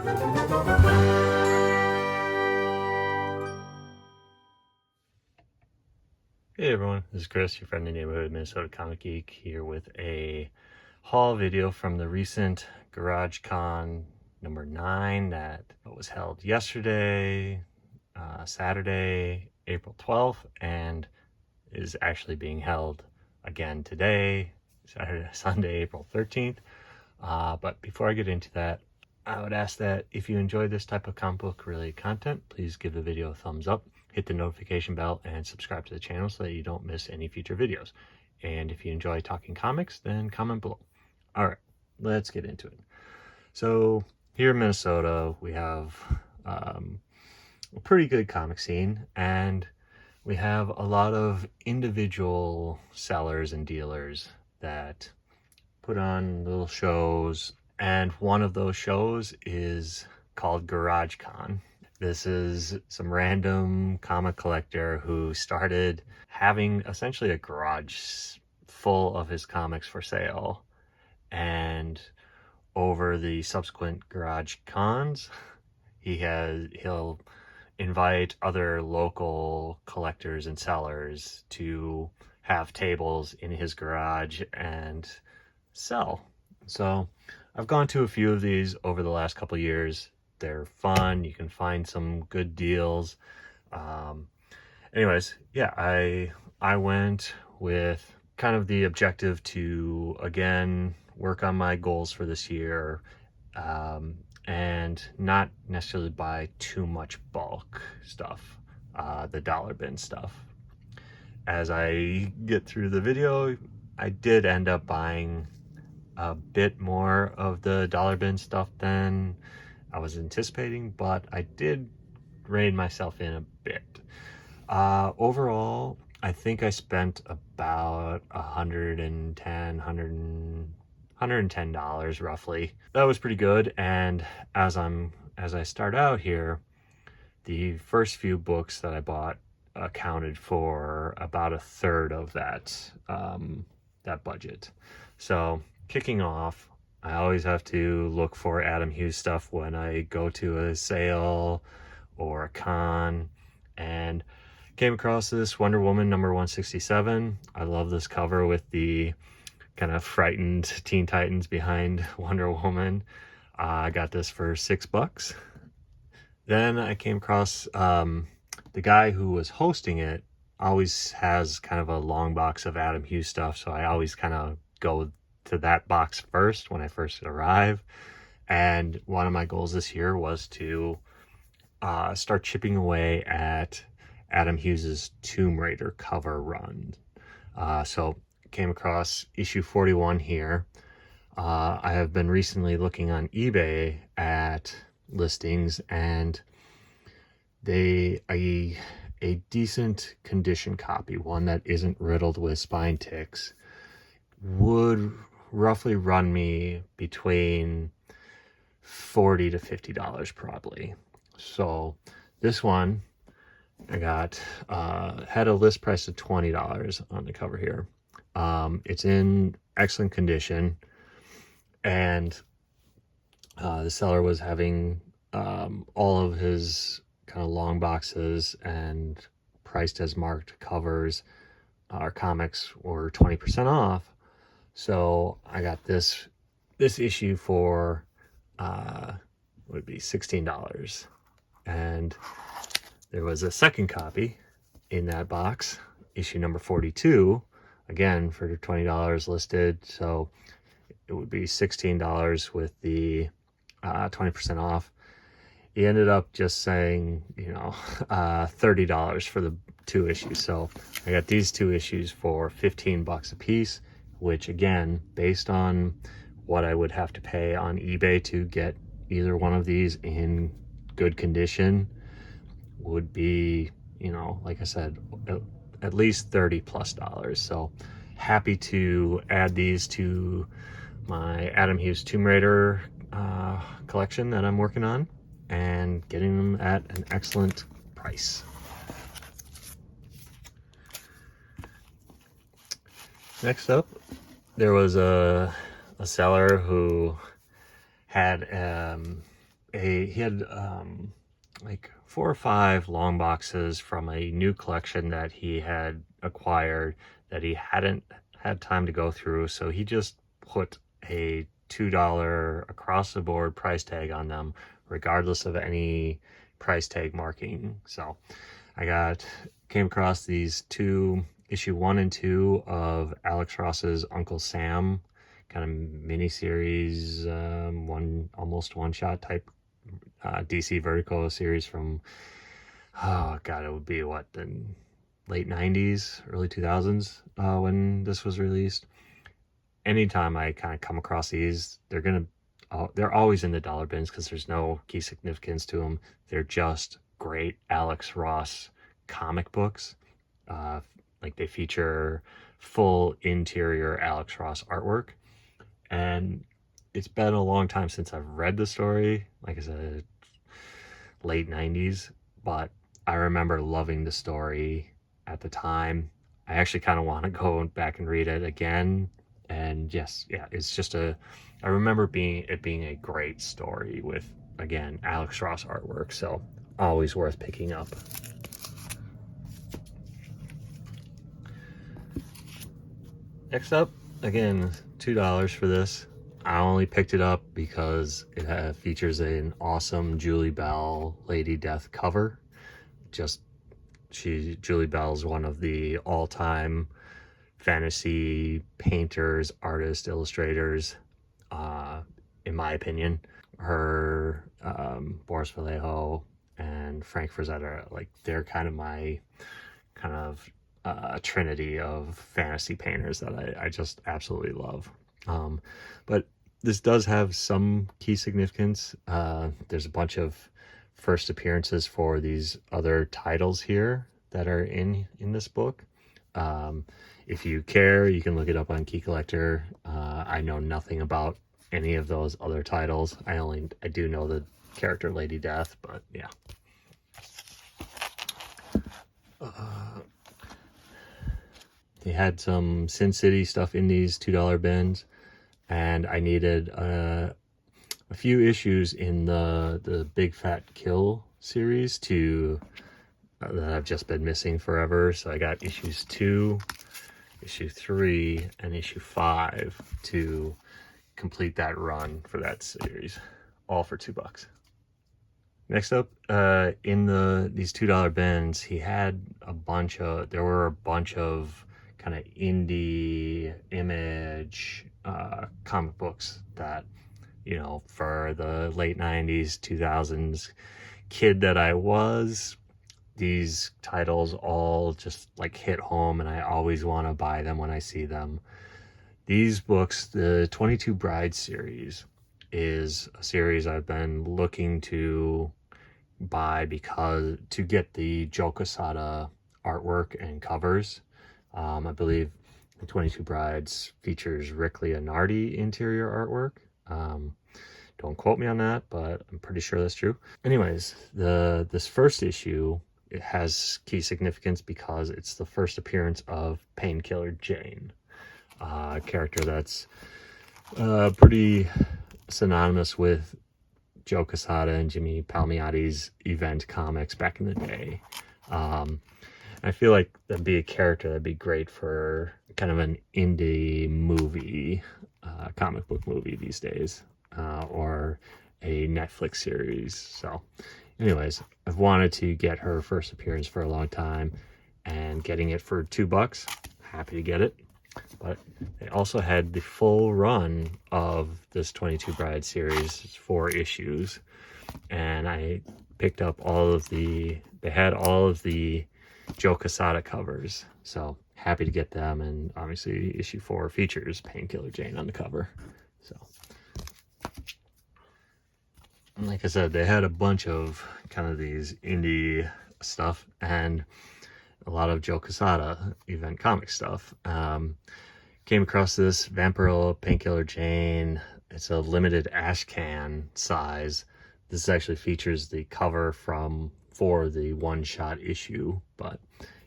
Hey everyone, this is Chris, your friendly neighborhood Minnesota Comic Geek, here with a haul video from the recent GarageCon number 9 that was held yesterday, Saturday, April 12th, and is actually being held again today, Sunday, April 13th. But before I get into that, I would ask that if you enjoy this type of comic book related content, please give the video a thumbs up, hit the notification bell, and subscribe to the channel so that you don't miss any future videos. And if you enjoy talking comics, then comment below. All right, let's get into it. So here in Minnesota, we have a pretty good comic scene, and we have a lot of individual sellers and dealers that put on little shows, and one of those shows is called GarageCon. This is some random comic collector who started having essentially a garage full of his comics for sale, and over the subsequent garage cons, he'll invite other local collectors and sellers to have tables in his garage and sell. So I've gone to a few of these over the last couple of years. They're fun. You can find some good deals. Anyways, yeah, I went with kind of the objective to, again, work on my goals for this year, and not necessarily buy too much bulk stuff, the dollar bin stuff. As I get through the video, I did end up buying a bit more of the dollar bin stuff than I was anticipating, but I did rein myself in a bit. Overall, I think I spent about $110 roughly. That was pretty good. And as I start out here, the first few books that I bought accounted for about a third of that budget. So kicking off, I always have to look for Adam Hughes stuff when I go to a sale or a con, and came across this Wonder Woman number 167. I love this cover with the kind of frightened Teen Titans behind Wonder Woman. I got this for $6. Then I came across the guy who was hosting it always has kind of a long box of Adam Hughes stuff, so I always kind of go to that box first when I first arrive. And one of my goals this year was to start chipping away at Adam Hughes's Tomb Raider cover run. So came across issue 41 here. I have been recently looking on eBay at listings, and a decent condition copy, one that isn't riddled with spine ticks, would roughly run me between $40 to $50 probably. So this one I got had a list price of $20 on the cover here. It's in excellent condition, and the seller was having all of his kind of long boxes and priced as marked covers or comics were 20% off. So I got this issue for would be $16, and there was a second copy in that box, issue number 42, again for $20 listed, so it would be $16 with the 20% off. He ended up just saying, $30 for the two issues. So I got these two issues for $15 a piece, which again, based on what I would have to pay on eBay to get either one of these in good condition, would be, like I said, at least $30+. So happy to add these to my Adam Hughes Tomb Raider collection that I'm working on, and getting them at an excellent price. Next up, there was a seller who had he had like 4 or 5 long boxes from a new collection that he had acquired that he hadn't had time to go through, so he just put a $2 across the board price tag on them regardless of any price tag marking. So I came across these issue 1 and 2 of Alex Ross's Uncle Sam kind of mini series, almost one shot type DC Vertigo series from, oh god, it would be what, the late 90s, early 2000s when this was released. Anytime I kind of come across these, they're always in the dollar bins because there's no key significance to them. They're just great Alex Ross comic books. Like they feature full interior Alex Ross artwork, and it's been a long time since I've read the story. Like I said, late 90s, but I remember loving the story at the time. I actually kind of want to go back and read it again. And yes, yeah, it's just I remember it being a great story with, again, Alex Ross artwork. So always worth picking up. Next up, again, $2 for this. I only picked it up because it features an awesome Julie Bell Lady Death cover. Julie Bell's one of the all-time fantasy painters, artists, illustrators, in my opinion. Her, Boris Vallejo and Frank Frazetta, like, they're kind of my trinity of fantasy painters that I just absolutely love. But this does have some key significance. There's a bunch of first appearances for these other titles here that are in this book. If you care, you can look it up on Key Collector. I know nothing about any of those other titles. I do know the character Lady Death, but yeah. They had some Sin City stuff in these $2 bins, and I needed a few issues in the Big Fat Kill series that I've just been missing forever. So I got issues 2, issue 3, and issue 5 to complete that run for that series, all for $2. Next up, in these $2 bins, he had there were a bunch of kind of indie Image comic books that, you know, for the late 90s, 2000s kid that I was, these titles all just like hit home, and I always want to buy them when I see them. These books, the 22 Brides series, is a series I've been looking to buy to get the Joe Quesada artwork and covers. I believe the 22 Brides features Rick Leonardi interior artwork. Don't quote me on that, but I'm pretty sure that's true. Anyways, this first issue, it has key significance because it's the first appearance of Painkiller Jane, a character that's pretty synonymous with Joe Quesada and Jimmy Palmiotti's Event comics back in the day. I feel like that'd be a character that'd be great for kind of an indie movie, comic book movie these days, or a Netflix series. So anyways, I've wanted to get her first appearance for a long time, and getting it for $2, happy to get it. But they also had the full run of this 22 Bride series, 4 issues, and I picked up they had all of the Joe Quesada covers, so happy to get them. And obviously issue 4 features Painkiller Jane on the cover. So, and like I said, they had a bunch of kind of these indie stuff and a lot of Joe Quesada Event comic stuff. Came across this Vampirella Painkiller Jane. It's a limited ash can size. This actually features the cover for the one-shot issue. But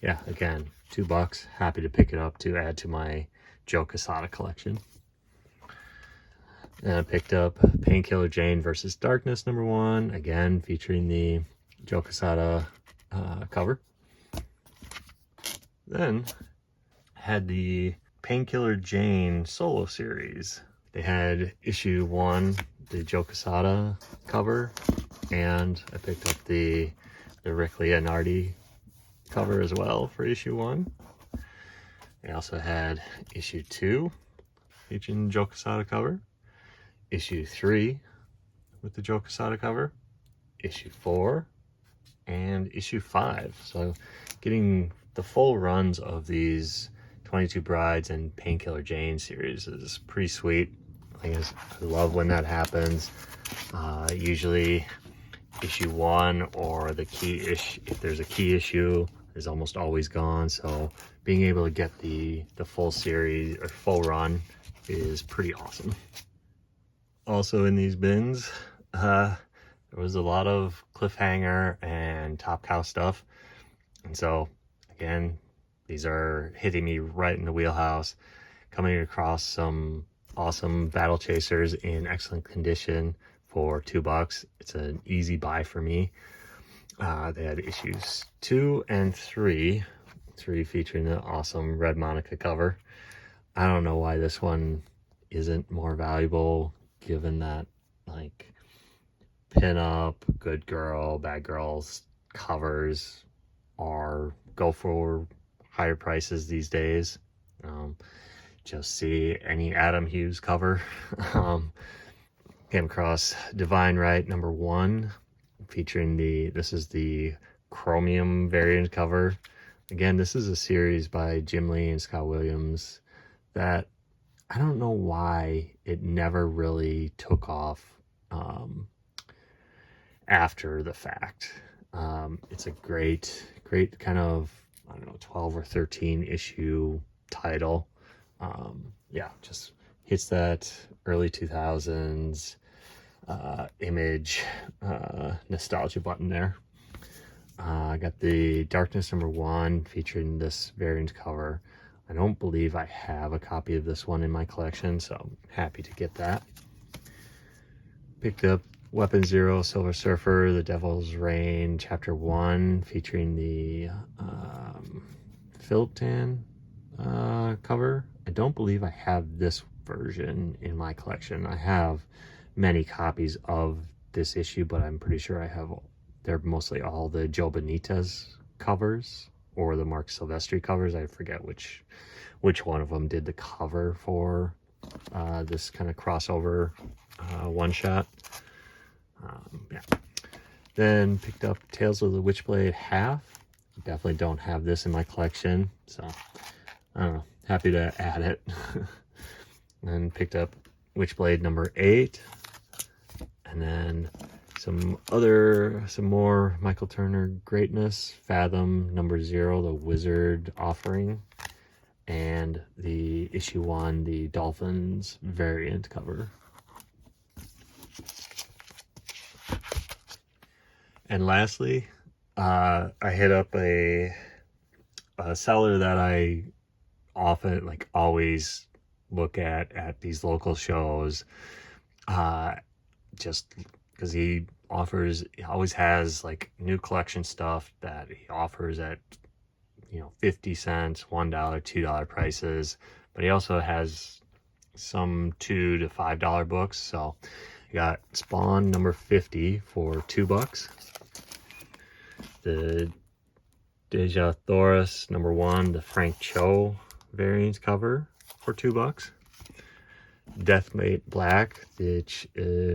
yeah, again, $2. Happy to pick it up to add to my Joe Quesada collection. And I picked up Painkiller Jane versus Darkness #1, again featuring the Joe Quesada cover. Then had the Painkiller Jane solo series. They had issue 1, the Joe Quesada cover, and I picked up the Rick Leonardi cover as well for issue 1. They also had issue 2 featuring the Joe Quesada cover, issue 3 with the Joe Quesada cover, issue 4, and issue 5. So getting the full runs of these 22 Brides and Painkiller Jane series is pretty sweet. I love when that happens. Usually issue 1 or the key issue, if there's a key issue, is almost always gone. So being able to get the full series or full run is pretty awesome. Also in these bins, there was a lot of Cliffhanger and Top Cow stuff. And so again, these are hitting me right in the wheelhouse. Coming across some awesome Battle Chasers in excellent condition for $2. It's an easy buy for me. They had issues 2 and 3 featuring the awesome Red Monica cover. I don't know why this one isn't more valuable, given that like pinup, good girl, bad girls covers go for higher prices these days. Just see any Adam Hughes cover. Came across Divine Right #1 featuring this is the Chromium variant cover. Again, this is a series by Jim Lee and Scott Williams that I don't know why it never really took off after the fact. It's a great kind of, I don't know, 12 or 13 issue title. Yeah, just hits that early 2000s image nostalgia button there. I got the Darkness #1 featuring this variant cover. I don't believe I have a copy of this one in my collection, so I'm happy to get that. Picked up Weapon Zero Silver Surfer, The Devil's Reign Chapter 1 featuring the Philip Tan cover. I don't believe I have this version in my collection. I have many copies of this issue, but I'm pretty sure they're mostly all the Joe Benitez covers or the Mark Silvestri covers. I forget which one of them did the cover for this kind of crossover one shot. Yeah. Then picked up Tales of the Witchblade half. Definitely don't have this in my collection, so I don't know, happy to add it. And picked up Witchblade #8, and then some more Michael Turner greatness. Fathom #0, the Wizard Offering, and the issue 1, the Dolphins variant cover. And lastly, I hit up a seller that I often, like, always look at these local shows, just because he always has like new collection stuff that he offers at 50 cents, $1, $2 prices, but he also has some $2 to $5 books. So I got Spawn #50 for $2, the Deja Thoris #1, the Frank Cho variant cover for $2, Deathmate Black, which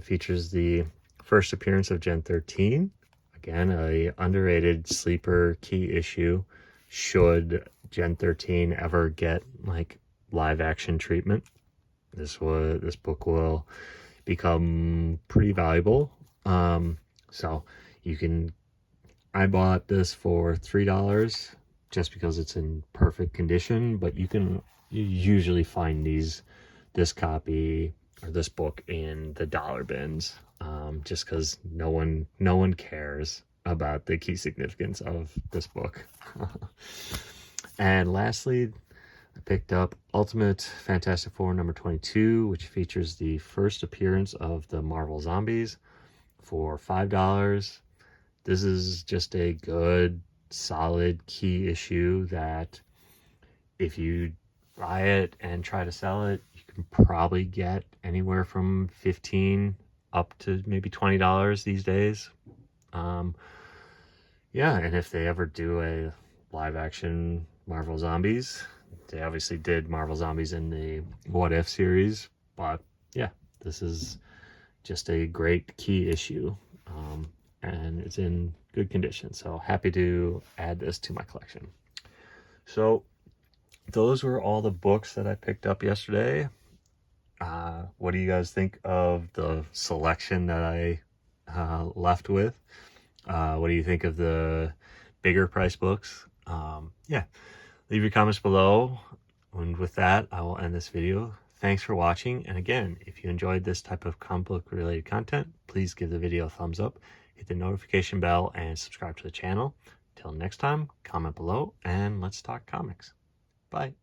features the first appearance of Gen 13. Again, a underrated sleeper key issue should Gen 13 ever get like live action treatment. This book will become pretty valuable. So I bought this for $3 just because it's in perfect condition, but you usually find this copy or this book in the dollar bins, just because no one cares about the key significance of this book. And lastly, I picked up Ultimate Fantastic Four number 22, which features the first appearance of the Marvel Zombies, for $5. This is just a good, solid key issue that if you buy it and try to sell it, you can probably get anywhere from $15 up to maybe $20 these days. Yeah, and if they ever do a live action Marvel Zombies, they obviously did Marvel Zombies in the What If series, but yeah, this is just a great key issue, and it's in good condition. So happy to add this to my collection. So those were all the books that I picked up yesterday. What do you guys think of the selection that I left with? What do you think of the bigger price books? Yeah, leave your comments below. And with that, I will end this video. Thanks for watching. And again, if you enjoyed this type of comic book related content, please give the video a thumbs up, hit the notification bell, and subscribe to the channel. Till next time, comment below and let's talk comics. Bye.